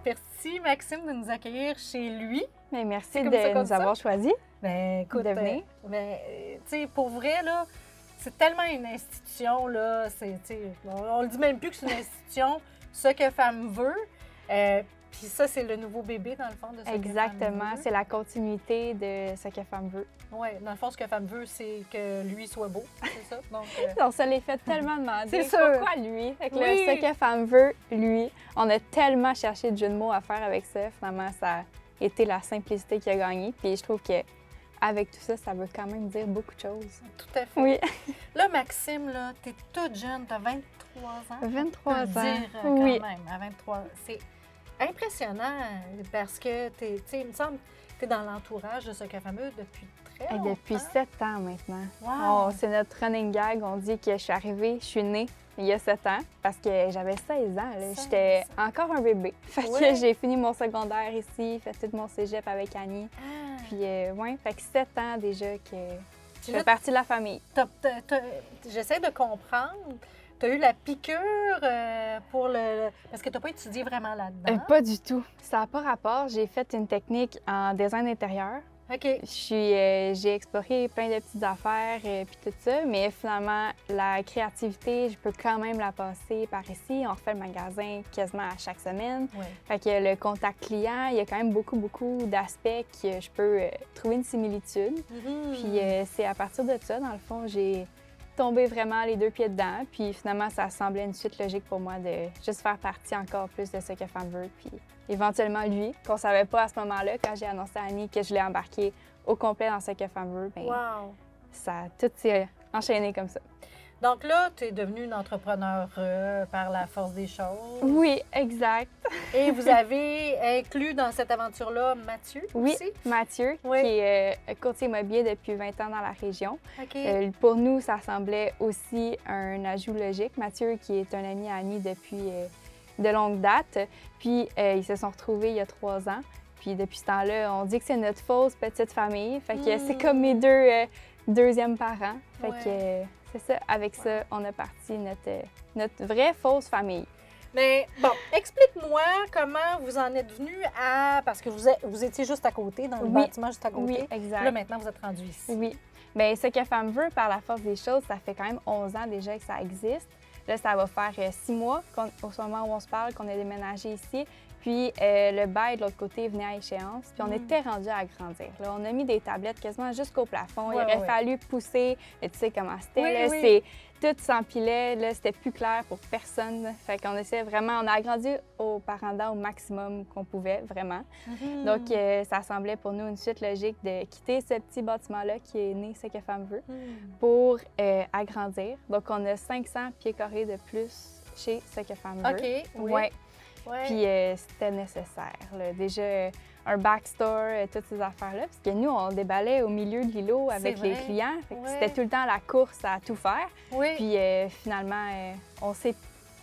Merci, Maxime, de nous accueillir chez lui. Mais merci C'est comme ça de qu'on nous dit ça? avoir choisis. Ben, écoute, De venir. tu sais, pour vrai, là, c'est tellement une institution, là, on le dit même plus que c'est une institution, ce que femme veut. Puis ça, c'est le nouveau bébé, dans le fond, de ce que Exactement, femme veut. c'est la continuité de ce que femme veut. Oui, dans le fond, ce que femme veut, c'est que lui soit beau, c'est ça? Donc, On se l'est fait tellement demander. C'est sûr. Pourquoi lui? Fait que Oui. ce que femme veut, lui. On a tellement cherché de jeux de mots à faire avec ça. Finalement, ça a été la simplicité qui a gagné. Puis je trouve que avec tout ça, ça veut quand même dire beaucoup de choses. tout à fait. Oui, Là, Maxime, là, t'es toute jeune, t'as 23 ans. 23 On peut ans. le dire, quand Oui. même, à 23. C'est impressionnant parce que il me semble que tu es dans l'entourage de ce que fameux depuis très Et longtemps. depuis 7 ans maintenant. Wow! C'est notre running gag. On dit que je suis arrivée, je suis née il y a 7 ans parce que j'avais 16 ans. 16 J'étais encore un bébé. Fait Ouais. que j'ai fini mon secondaire ici, fait tout mon cégep avec Annie. Ah. Puis, ouais, fait que 7 ans déjà que je Là, fais partie de la famille. J'essaie de comprendre. Tu as eu la piqûre pour le. Parce que tu n'as pas étudié vraiment là-dedans. Pas du tout. Ça n'a pas rapport. J'ai fait une technique en design intérieur. OK. J'ai exploré plein de petites affaires puis tout ça, mais finalement, la créativité, je peux quand même la passer par ici. On refait le magasin quasiment à chaque semaine. Ouais. Fait que le contact client, il y a quand même beaucoup d'aspects que je peux trouver une similitude. Mhm. Puis c'est à partir de ça, dans le fond, j'ai tombé vraiment les deux pieds dedans. Puis finalement, ça semblait une suite logique pour moi de juste faire partie encore plus de ce que femme veut. Puis éventuellement, lui, qu'on savait pas à ce moment-là, quand j'ai annoncé à Annie que je l'ai embarqué au complet dans ce que femme veut, bien, Wow! tout s'est enchaîné comme ça. Donc là, tu es devenue une entrepreneur par la force des choses. Oui, exact. Et vous avez inclus dans cette aventure-là Mathieu Oui, aussi? Mathieu, Oui. qui est courtier immobilier depuis 20 ans dans la région. OK. Pour nous, ça semblait aussi un ajout logique. Mathieu, qui est un ami à Annie depuis de longue date, puis ils se sont retrouvés il y a 3 ans. Puis depuis ce temps-là, on dit que c'est notre fausse petite famille. Fait que c'est comme mes deuxièmes parents. Fait Ouais. que c'est ça. Avec ça, on a parti notre vraie fausse famille. Mais bon, explique-moi comment vous en êtes venu à... Parce que vous étiez juste à côté, dans le Oui. bâtiment juste à côté. Oui, exact. Là, maintenant, vous êtes rendu ici. Oui. Bien, ce que Femme veut, par la force des choses, ça fait quand même 11 ans déjà que ça existe. Là, ça va faire 6 mois au moment où on se parle qu'on a déménagé ici. Puis le bail de l'autre côté venait à échéance. Puis on était rendu à grandir. Là, on a mis des tablettes quasiment jusqu'au plafond. Il aurait fallu pousser. Et tu sais comment c'était. Oui, là, oui. Tout s'empilait. Là, c'était plus clair pour personne. Fait qu'on essaie vraiment... On a agrandi aux parents au maximum qu'on pouvait, vraiment. Mhm. Donc, ça semblait pour nous une suite logique de quitter ce petit bâtiment-là qui est né Ce que femme veut pour agrandir. Donc, on a 500 pieds carrés de plus chez Ce que femme veut. OK, oui. Ouais. Ouais. Puis c'était nécessaire. Là. Déjà, un backstore, toutes ces affaires-là. Parce que nous, on déballait au milieu de l'îlot avec C'est les vrai. clients. Fait que Ouais. c'était tout le temps la course à tout faire. Oui. Puis finalement, on s'est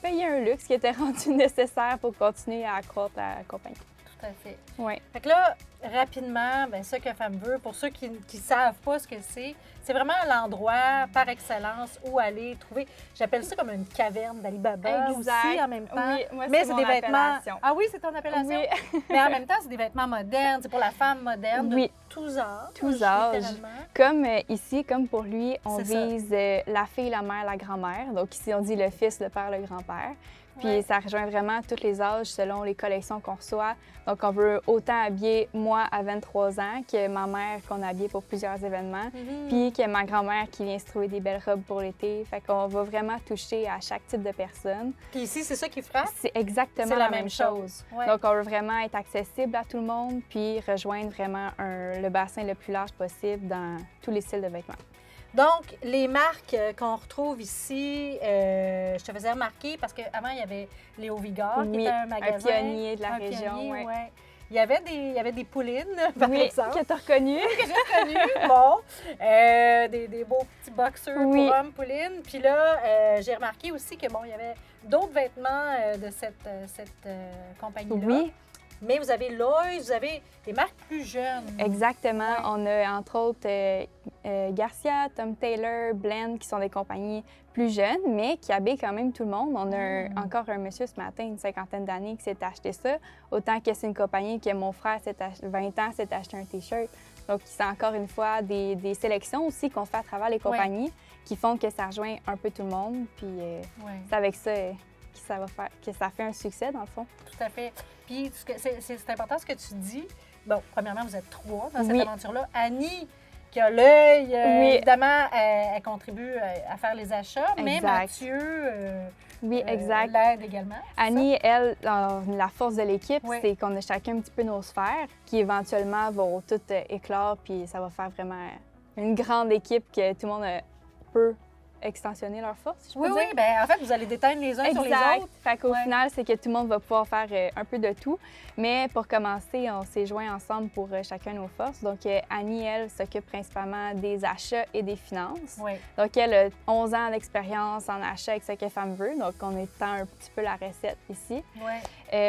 payé un luxe qui était rendu nécessaire pour continuer à accroître la compagnie. Tout à fait. Oui. Fait que là, rapidement, bien, Ce que femme veut, pour ceux qui ne savent pas ce que c'est vraiment l'endroit par excellence où aller trouver. J'appelle ça comme une caverne d'Alibaba Exact. aussi en même temps. Oui, moi, Mais c'est c'est mon des vêtements. appellation. Ah oui, c'est ton appellation? Oui. Mais en même temps, c'est des vêtements modernes. C'est pour la femme moderne Oui. de tous âges. Tous âges. littéralement. Comme ici, comme pour lui, on C'est ça. vise la fille, la mère, la grand-mère. Donc ici, on dit le fils, le père, le grand-père. Puis Ouais. ça rejoint vraiment tous les âges selon les collections qu'on reçoit. Donc on veut autant habiller moi à 23 ans que ma mère qu'on a habillée pour plusieurs événements, Mhm. puis que ma grand-mère qui vient se trouver des belles robes pour l'été. Fait qu'on va vraiment toucher à chaque type de personne. Puis ici, c'est ça qui frappe. C'est exactement C'est la même chose. chose. Ouais. Donc, on veut vraiment être accessible à tout le monde, puis rejoindre vraiment le bassin le plus large possible dans tous les styles de vêtements. Donc, les marques qu'on retrouve ici, je te faisais remarquer parce qu'avant, il y avait Léo Vigard, qui Oui, était un magasin. un pionnier de la un région, pionnier, ouais. ouais. Il y avait des poulines, par Oui, exemple, que tu as reconnu. que j'ai reconnues. Bon, des beaux petits boxers Oui. pour hommes poulines. Puis là, j'ai remarqué aussi que, bon, il y avait d'autres vêtements de cette compagnie-là. Oui, Mais vous avez Lois, vous avez des marques plus jeunes. exactement. Ouais. On a, entre autres, Garcia, Tom Taylor, Blend, qui sont des compagnies plus jeunes, mais qui habillent quand même tout le monde. On a encore un monsieur ce matin, une cinquantaine d'années, qui s'est acheté ça. Autant que c'est une compagnie que mon frère, 20 ans, s'est acheté un T-shirt. Donc, c'est encore une fois des sélections aussi qu'on fait à travers les compagnies qui font que ça rejoint un peu tout le monde. Puis c'est avec ça que ça fait un succès, dans le fond. Tout à fait. Puis c'est important ce que tu dis. Bon, premièrement, vous êtes 3 dans cette aventure-là. Annie, qui a l'œil, évidemment, elle contribue à faire les achats, mais Mathieu l'aide également. Annie, elle, la force de l'équipe, c'est qu'on a chacun un petit peu nos sphères qui éventuellement vont toutes éclore, puis ça va faire vraiment une grande équipe que tout le monde peut extensionner leurs forces, si je peux dire. Oui, bien, en fait, vous allez déteindre les uns sur les autres. Fait qu'au final, c'est que tout le monde va pouvoir faire un peu de tout. Mais pour commencer, on s'est joints ensemble pour chacun nos forces. Donc, Annie, elle, s'occupe principalement des achats et des finances. Donc, elle a 11 ans d'expérience en achat avec ce que femme veut. Donc, on étend un petit peu la recette ici.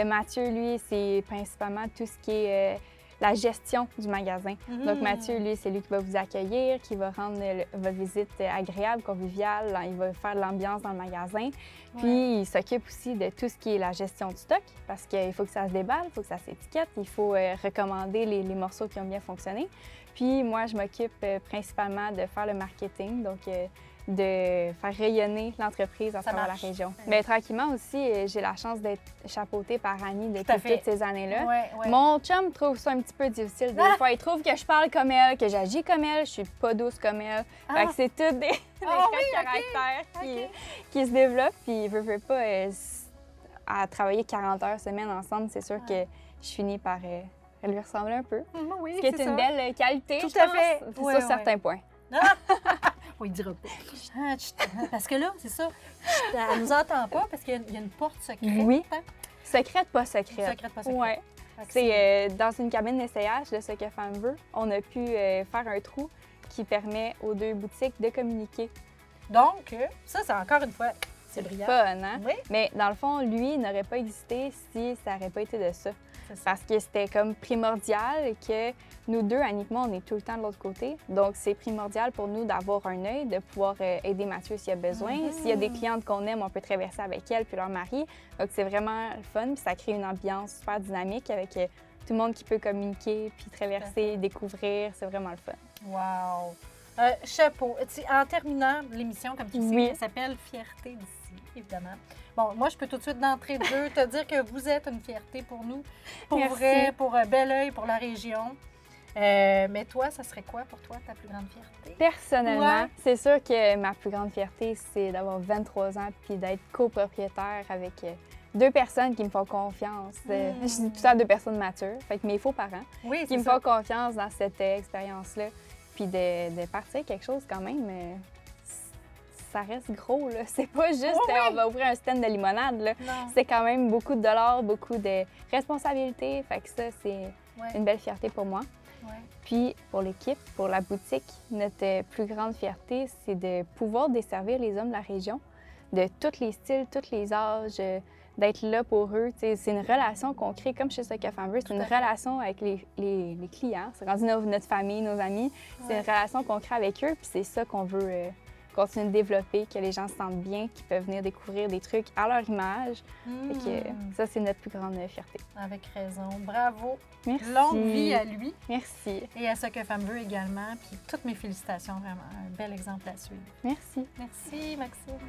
Mathieu, lui, c'est principalement tout ce qui est la gestion du magasin. Donc, Mathieu, lui, c'est lui qui va vous accueillir, qui va rendre votre visite agréable, conviviale. Il va faire de l'ambiance dans le magasin. Puis, il s'occupe aussi de tout ce qui est la gestion du stock, parce qu'il faut que ça se déballe, il faut que ça s'étiquette, il faut recommander les morceaux qui ont bien fonctionné. Puis, moi, je m'occupe principalement de faire le marketing, donc de faire rayonner l'entreprise à travers la région. Mais tranquillement aussi, j'ai la chance d'être chapeautée par Annie depuis toutes ces années-là. Mon chum trouve ça un petit peu difficile des fois. Il trouve que je parle comme elle, que j'agis comme elle, je suis pas douce comme elle. Fait que c'est tout des traits de caractère qui se développent. Puis, veut pas, à travailler 40 heures semaine ensemble, c'est sûr que je finis par lui ressembler un peu. Oui, ce qui est une belle qualité, tout à fait. Sur certains points. Oui, il dira pas. Parce que là, c'est ça. Elle nous entend pas parce qu'il y a une porte secrète. Oui. Secrète, pas secrète. Secrète, pas secrète. Oui. C'est dans une cabine d'essayage de ce que femme veut. On a pu faire un trou qui permet aux 2 boutiques de communiquer. Donc, ça, c'est encore une fois, c'est brillant. Fun, hein? Oui. Mais dans le fond, lui, il n'aurait pas existé si ça n'aurait pas été de ça. Parce que c'était comme primordial que nous deux, Annie et moi, on est tout le temps de l'autre côté. Donc, c'est primordial pour nous d'avoir un œil, de pouvoir aider Mathieu s'il y a besoin. S'il y a des clientes qu'on aime, on peut traverser avec elle puis leur mari. Donc, c'est vraiment le fun. Puis ça crée une ambiance super dynamique avec tout le monde qui peut communiquer puis traverser, découvrir. C'est vraiment le fun. Wow! Chapeau. En terminant l'émission, comme tu sais, elle s'appelle Fierté d'ici, évidemment. Bon, moi, je peux tout de suite d'entrée de jeu te dire que vous êtes une fierté pour nous, pour vrai, pour Belleuil, pour la région. Mais toi, ça serait quoi pour toi, ta plus grande fierté? Personnellement, c'est sûr que ma plus grande fierté, c'est d'avoir 23 ans puis d'être copropriétaire avec 2 personnes qui me font confiance. Je dis tout ça, 2 personnes matures, fait que mes faux parents, qui me font confiance dans cette expérience-là. Puis de partir quelque chose quand même, ça reste gros, là. C'est pas juste on va ouvrir un stand de limonade, là. C'est quand même beaucoup de dollars, beaucoup de responsabilités. Fait que ça, c'est une belle fierté pour moi. Puis pour l'équipe, pour la boutique, notre plus grande fierté, c'est de pouvoir desservir les hommes de la région, de tous les styles, tous les âges, d'être là pour eux. T'sais, c'est une relation qu'on crée, comme chez Ce que femme veut, c'est une relation avec les clients. C'est rendu notre famille, nos amis. C'est une relation qu'on crée avec eux, puis c'est ça qu'on veut continuer de développer, que les gens se sentent bien, qu'ils peuvent venir découvrir des trucs à leur image. Fait que ça, c'est notre plus grande fierté. Avec raison. Bravo. Merci. Longue vie à lui. Merci. Et à Ce que femme veut également. Puis toutes mes félicitations, vraiment. Un bel exemple à suivre. Merci. Merci, Maxime.